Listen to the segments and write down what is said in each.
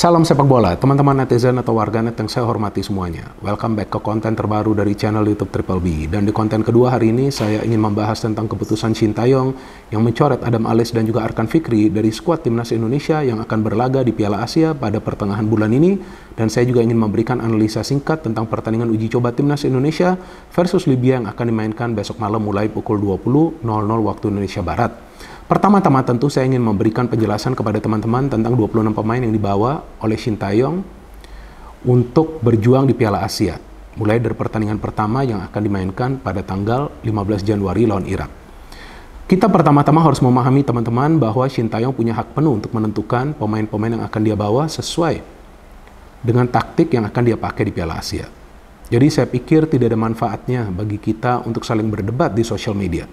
Salam sepak bola, teman-teman netizen atau warganet yang saya hormati semuanya. Welcome back ke konten terbaru dari channel YouTube Triple B. Dan di konten kedua hari ini, saya ingin membahas tentang keputusan Shin Tae-yong yang mencoret Adam Ales dan juga Arkan Fikri dari skuad timnas Indonesia yang akan berlaga di Piala Asia pada pertengahan bulan ini. Dan saya juga ingin memberikan analisa singkat tentang pertandingan uji coba timnas Indonesia versus Libya yang akan dimainkan besok malam mulai pukul 20.00 waktu Indonesia Barat. Pertama-tama tentu saya ingin memberikan penjelasan kepada teman-teman tentang 26 pemain yang dibawa oleh Shin Tae-yong untuk berjuang di Piala Asia. Mulai dari pertandingan pertama yang akan dimainkan pada tanggal 15 Januari lawan Irak. Kita pertama-tama harus memahami teman-teman bahwa Shin Tae-yong punya hak penuh untuk menentukan pemain-pemain yang akan dia bawa sesuai dengan taktik yang akan dia pakai di Piala Asia. Jadi saya pikir tidak ada manfaatnya bagi kita untuk saling berdebat di sosial media.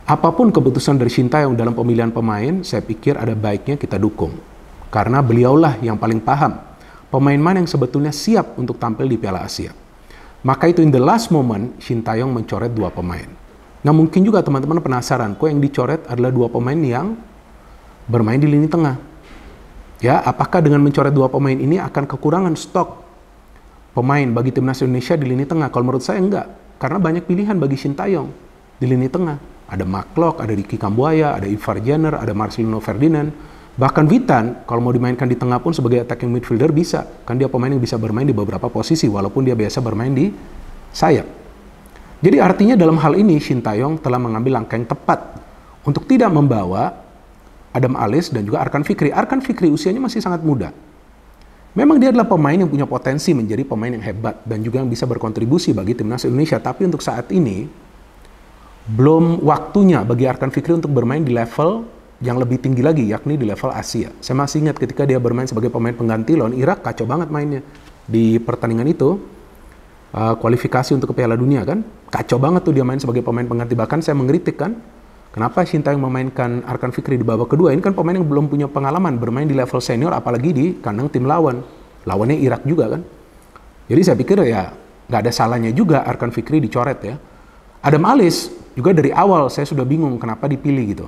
Apapun keputusan dari Shin Tae-yong dalam pemilihan pemain, saya pikir ada baiknya kita dukung. Karena beliaulah yang paling paham pemain mana yang sebetulnya siap untuk tampil di Piala Asia. Maka itu in the last moment, Shin Tae-yong mencoret dua pemain. Nah mungkin juga teman-teman penasaran, kok yang dicoret adalah dua pemain yang bermain di lini tengah. Ya, apakah dengan mencoret dua pemain ini akan kekurangan stok pemain bagi timnas Indonesia di lini tengah? Kalau menurut saya enggak, karena banyak pilihan bagi Shin Tae-yong di lini tengah. Ada Maklok, ada Ricky Kambuaya, ada Ivar Jenner, ada Marcelino Ferdinand. Bahkan Witan, kalau mau dimainkan di tengah pun sebagai attacking midfielder bisa. Kan dia pemain yang bisa bermain di beberapa posisi, walaupun dia biasa bermain di sayap. Jadi artinya dalam hal ini, Shin Tae-yong telah mengambil langkah yang tepat untuk tidak membawa Adam Ales dan juga Arkan Fikri. Arkan Fikri usianya masih sangat muda. Memang dia adalah pemain yang punya potensi menjadi pemain yang hebat dan juga yang bisa berkontribusi bagi timnas Indonesia. Tapi untuk saat ini, belum waktunya bagi Arkan Fikri untuk bermain di level yang lebih tinggi lagi, yakni di level Asia. Saya masih ingat ketika dia bermain sebagai pemain pengganti lawan Irak, kacau banget mainnya. Di pertandingan itu, kualifikasi untuk ke Piala Dunia kan, kacau banget tuh dia main sebagai pemain pengganti. Bahkan saya mengkritik kan, kenapa Shin Tae-yong memainkan Arkan Fikri di babak kedua? Ini kan pemain yang belum punya pengalaman bermain di level senior, apalagi di kandang tim lawan. Lawannya Irak juga kan. Jadi saya pikir ya, nggak ada salahnya juga Arkan Fikri dicoret ya. Adam Ales juga dari awal saya sudah bingung kenapa dipilih gitu.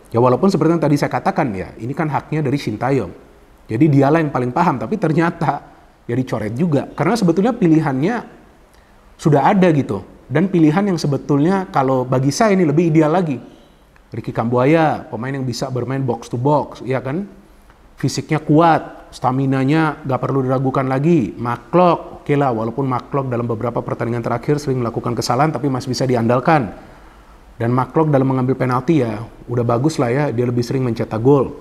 Ya walaupun seperti yang tadi saya katakan ya, ini kan haknya dari Shin Tae-yong. Jadi dialah yang paling paham, tapi ternyata ya dicoret juga. Karena sebetulnya pilihannya sudah ada gitu. Dan pilihan yang sebetulnya kalau bagi saya ini lebih ideal lagi. Ricky Kambuaya, pemain yang bisa bermain box to box, ya kan? Fisiknya kuat, staminanya gak perlu diragukan lagi. Maklok, oke lah, walaupun Maklok dalam beberapa pertandingan terakhir sering melakukan kesalahan, tapi masih bisa diandalkan. Dan Maklok dalam mengambil penalti ya, udah bagus lah ya, dia lebih sering mencetak gol.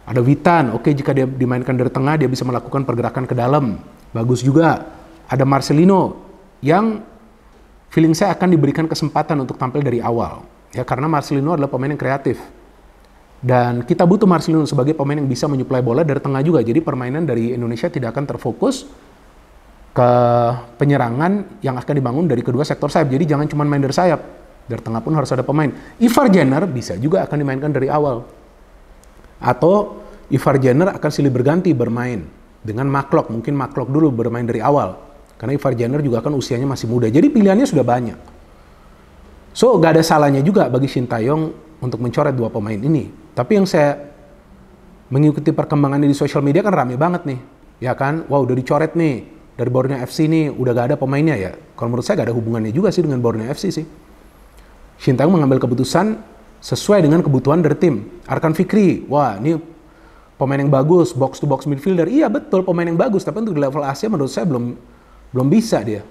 Ada Witan, oke jika dia dimainkan dari tengah, dia bisa melakukan pergerakan ke dalam. Bagus juga. Ada Marcelino, yang feeling saya akan diberikan kesempatan untuk tampil dari awal. Ya, karena Marcelino adalah pemain yang kreatif. Dan kita butuh Marcelino sebagai pemain yang bisa menyuplai bola dari tengah juga. Jadi permainan dari Indonesia tidak akan terfokus ke penyerangan yang akan dibangun dari kedua sektor sayap. Jadi jangan cuma main dari sayap. Dari tengah pun harus ada pemain. Ivar Jenner bisa juga akan dimainkan dari awal. Atau Ivar Jenner akan silih berganti bermain dengan Maklok. Mungkin Maklok dulu bermain dari awal. Karena Ivar Jenner juga kan usianya masih muda. Jadi pilihannya sudah banyak. So, gak ada salahnya juga bagi Shin Tae-yong untuk mencoret dua pemain ini. Tapi yang saya mengikuti perkembangannya di sosial media kan rame banget nih. Ya kan, wow udah dicoret nih. Dari Borneo FC nih udah gak ada pemainnya ya. Kalau menurut saya gak ada hubungannya juga sih dengan Borneo FC sih. Shin Tae-yong mengambil keputusan sesuai dengan kebutuhan dari tim. Arkan Fikri, wah ini pemain yang bagus, box to box midfielder. Iya betul pemain yang bagus, tapi untuk di level Asia menurut saya belum bisa dia.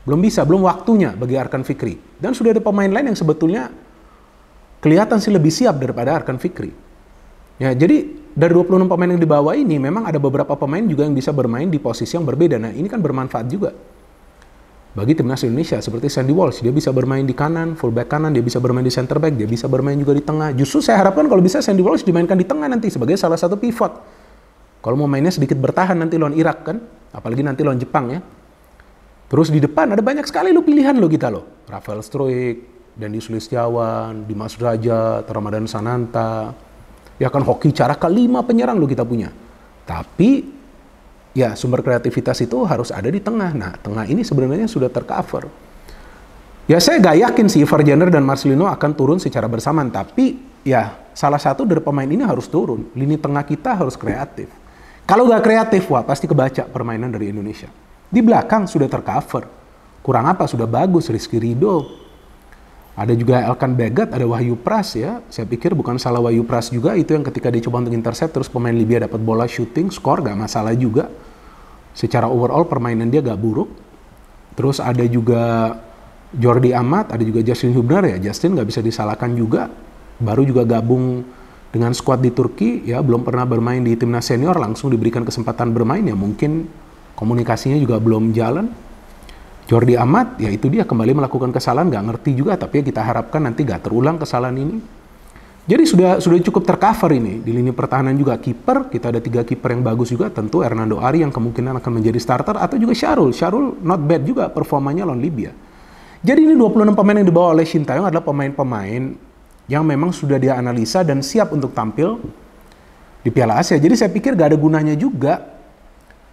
Belum waktunya bagi Arkan Fikri. Dan sudah ada pemain lain yang sebetulnya kelihatan sih lebih siap daripada Arkan Fikri. Ya, jadi dari 26 pemain yang dibawa ini memang ada beberapa pemain juga yang bisa bermain di posisi yang berbeda. Nah, ini kan bermanfaat juga bagi timnas Indonesia, seperti Sandy Walsh, dia bisa bermain di kanan, fullback kanan, dia bisa bermain di center back, dia bisa bermain juga di tengah. Justru saya harapkan kalau bisa Sandy Walsh dimainkan di tengah nanti sebagai salah satu pivot. Kalau mau mainnya sedikit bertahan nanti lawan Irak kan, apalagi nanti lawan Jepang ya. Terus di depan ada banyak sekali lo pilihan lo kita lo. Rafael Struijk, Dendi Sulistiawan, Dimas Derajat, Ramadan Sananta. Ya kan Hoki Caraka, 5 penyerang lo kita punya. Tapi ya sumber kreativitas itu harus ada di tengah. Nah, tengah ini sebenarnya sudah tercover. Ya saya gak yakin sih Ivar dan Marcelino akan turun secara bersamaan, tapi ya salah satu dari pemain ini harus turun. Lini tengah kita harus kreatif. Kalau gak kreatif, wah pasti kebaca permainan dari Indonesia. Di belakang sudah tercover. Kurang apa? Sudah bagus, Rizky Ridho. Ada juga Elkan Bagat, ada Wahyu Pras ya. Saya pikir bukan salah Wahyu Pras juga, itu yang ketika dia coba untuk intercept, terus pemain Libya dapat bola shooting, skor gak masalah juga. Secara overall permainan dia gak buruk. Terus ada juga Jordi Amat, ada juga Justin Hubner ya. Justin gak bisa disalahkan juga. Baru juga gabung dengan skuad di Turki ya, belum pernah bermain di timnas senior, langsung diberikan kesempatan bermain ya, mungkin komunikasinya juga belum jalan. Jordi Amat, ya itu dia kembali melakukan kesalahan, nggak ngerti juga, tapi ya kita harapkan nanti nggak terulang kesalahan ini. Jadi sudah cukup tercover ini. Di lini pertahanan juga kiper, kita ada 3 kiper yang bagus juga, tentu Hernando Ari yang kemungkinan akan menjadi starter, atau juga Syarul. Syarul not bad juga performanya lawan Libya. Jadi ini 26 pemain yang dibawa oleh Shin Tae-yong adalah pemain-pemain yang memang sudah dia analisa dan siap untuk tampil di Piala Asia. Jadi saya pikir gak ada gunanya juga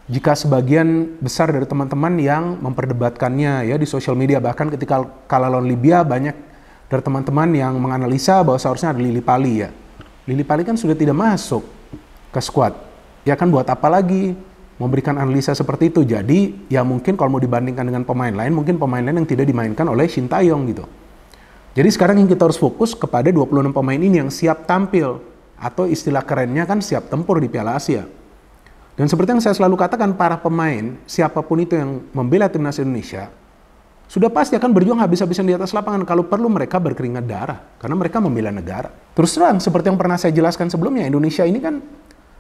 jika sebagian besar dari teman-teman yang memperdebatkannya ya di sosial media, bahkan ketika kalah lawan Libya banyak dari teman-teman yang menganalisa bahwa seharusnya ada Lili Pali ya. Lili Pali kan sudah tidak masuk ke skuad. Ya kan buat apa lagi memberikan analisa seperti itu. Jadi ya mungkin kalau mau dibandingkan dengan pemain lain, mungkin pemain lain yang tidak dimainkan oleh Shin Tae-yong gitu. Jadi sekarang yang kita harus fokus kepada 26 pemain ini yang siap tampil, atau istilah kerennya kan siap tempur di Piala Asia. Dan seperti yang saya selalu katakan, para pemain, siapapun itu yang membela timnas Indonesia, sudah pasti akan berjuang habis-habisan di atas lapangan. Kalau perlu mereka berkeringat darah, karena mereka membela negara. Terus terang, seperti yang pernah saya jelaskan sebelumnya, Indonesia ini kan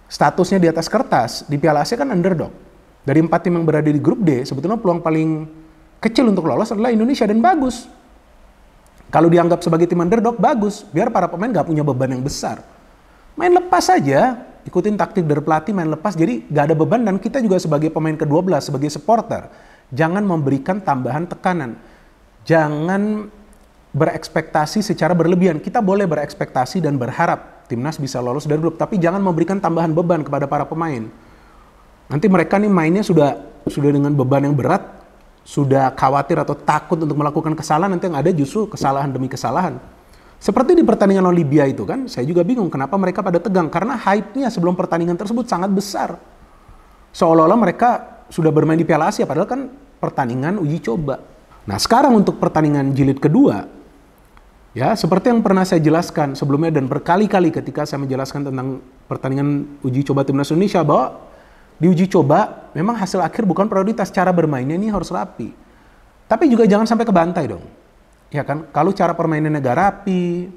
statusnya di atas kertas, di Piala Asia kan underdog. Dari 4 tim yang berada di grup D, sebetulnya peluang paling kecil untuk lolos adalah Indonesia, dan bagus. Kalau dianggap sebagai tim underdog, bagus. Biar para pemain gak punya beban yang besar. Main lepas saja, ikutin taktik dari pelatih, main lepas, jadi gak ada beban. Dan kita juga sebagai pemain ke-12, sebagai supporter, jangan memberikan tambahan tekanan. Jangan berekspektasi secara berlebihan. Kita boleh berekspektasi dan berharap timnas bisa lolos dari grup, tapi jangan memberikan tambahan beban kepada para pemain. Nanti mereka nih mainnya sudah dengan beban yang berat, sudah khawatir atau takut untuk melakukan kesalahan, nanti yang ada justru kesalahan demi kesalahan. Seperti di pertandingan lawan Libya itu kan, saya juga bingung kenapa mereka pada tegang, karena hype-nya sebelum pertandingan tersebut sangat besar. Seolah-olah mereka sudah bermain di Piala Asia, padahal kan pertandingan uji coba. Nah sekarang untuk pertandingan jilid kedua, ya seperti yang pernah saya jelaskan sebelumnya dan berkali-kali ketika saya menjelaskan tentang pertandingan uji coba timnas Indonesia, bahwa di uji coba memang hasil akhir bukan prioritas, cara bermainnya ini harus rapi. Tapi juga jangan sampai kebantai dong. Ya kan, kalau cara permainannya gak rapi,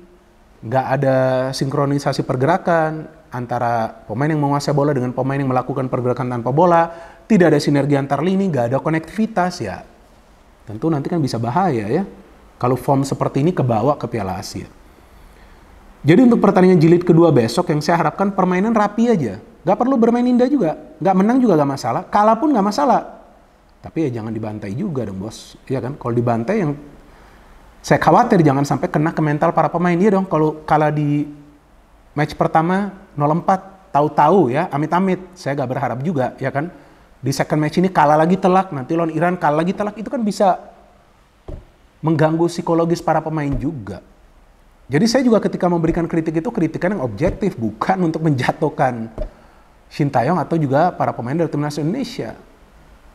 gak ada sinkronisasi pergerakan antara pemain yang menguasai bola dengan pemain yang melakukan pergerakan tanpa bola, tidak ada sinergi antar lini, gak ada konektivitas, ya tentu nanti kan bisa bahaya ya kalau form seperti ini kebawa ke Piala Asia. Jadi untuk pertandingan jilid kedua besok yang saya harapkan permainan rapi aja, gak perlu bermain indah juga, gak menang juga gak masalah, kalah pun gak masalah, tapi ya jangan dibantai juga dong bos, ya kan. Kalau dibantai, yang saya khawatir jangan sampai kena ke mental para pemain. Iya dong, kalau kalah di match pertama 0-4, tahu-tahu ya, amit-amit, saya gak berharap juga, ya kan. Di second match ini kalah lagi telak, nanti lawan Iran kalah lagi telak, itu kan bisa mengganggu psikologis para pemain juga. Jadi saya juga ketika memberikan kritik itu, kritikan yang objektif, bukan untuk menjatuhkan Shin Tae-yong atau juga para pemain dari timnas Indonesia.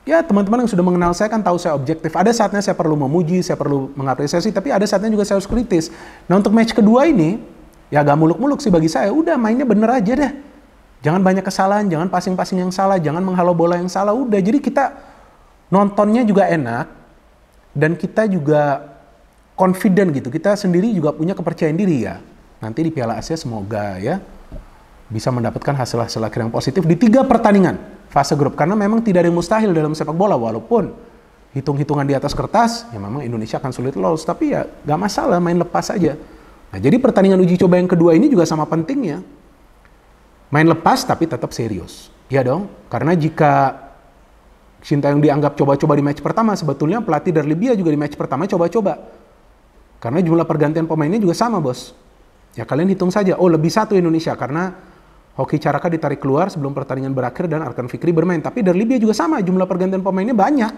Ya teman-teman yang sudah mengenal saya kan tahu saya objektif. Ada saatnya saya perlu memuji, saya perlu mengapresiasi, tapi ada saatnya juga saya harus kritis. Nah untuk match kedua ini, ya agak muluk-muluk sih bagi saya. Udah mainnya bener aja deh. Jangan banyak kesalahan, jangan passing-passing yang salah, jangan menghalau bola yang salah. Udah, jadi kita nontonnya juga enak, dan kita juga confident gitu. Kita sendiri juga punya kepercayaan diri ya. Nanti di Piala Asia semoga ya bisa mendapatkan hasil-hasil akhir yang positif di 3 pertandingan fase grup, karena memang tidak ada yang mustahil dalam sepak bola, walaupun hitung-hitungan di atas kertas ya memang Indonesia akan sulit lolos, tapi ya gak masalah, main lepas aja. Nah jadi pertandingan uji coba yang kedua ini juga sama pentingnya, main lepas tapi tetap serius, ya dong. Karena jika Shin Tae-yong dianggap coba-coba di match pertama, sebetulnya pelatih dari Libya juga di match pertama coba-coba, karena jumlah pergantian pemainnya juga sama bos. Ya kalian hitung saja, oh lebih 1 Indonesia karena Hoki Caraka ditarik keluar sebelum pertandingan berakhir dan Arkan Fikri bermain. Tapi dari Libya juga sama, jumlah pergantian pemainnya banyak.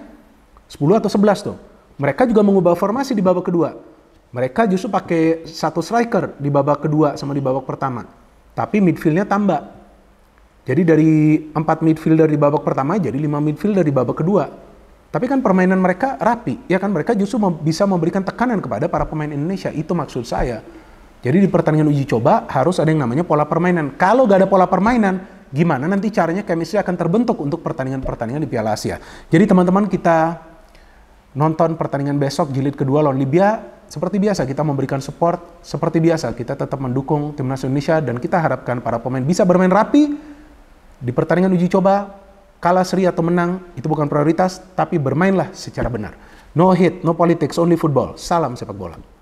10 atau 11 tuh. Mereka juga mengubah formasi di babak kedua. Mereka justru pakai satu striker di babak kedua sama di babak pertama. Tapi midfieldnya tambah. Jadi dari 4 midfielder di babak pertama jadi 5 midfielder di babak kedua. Tapi kan permainan mereka rapi, ya kan? Mereka justru bisa memberikan tekanan kepada para pemain Indonesia. Itu maksud saya. Jadi di pertandingan uji coba harus ada yang namanya pola permainan. Kalau gak ada pola permainan, gimana nanti caranya chemistry akan terbentuk untuk pertandingan-pertandingan di Piala Asia. Jadi teman-teman, kita nonton pertandingan besok jilid kedua lawan Libya. Seperti biasa kita memberikan support, seperti biasa kita tetap mendukung timnas Indonesia dan kita harapkan para pemain bisa bermain rapi di pertandingan uji coba. Kalah seri atau menang itu bukan prioritas, tapi bermainlah secara benar. No hate, no politics, only football. Salam sepak bola.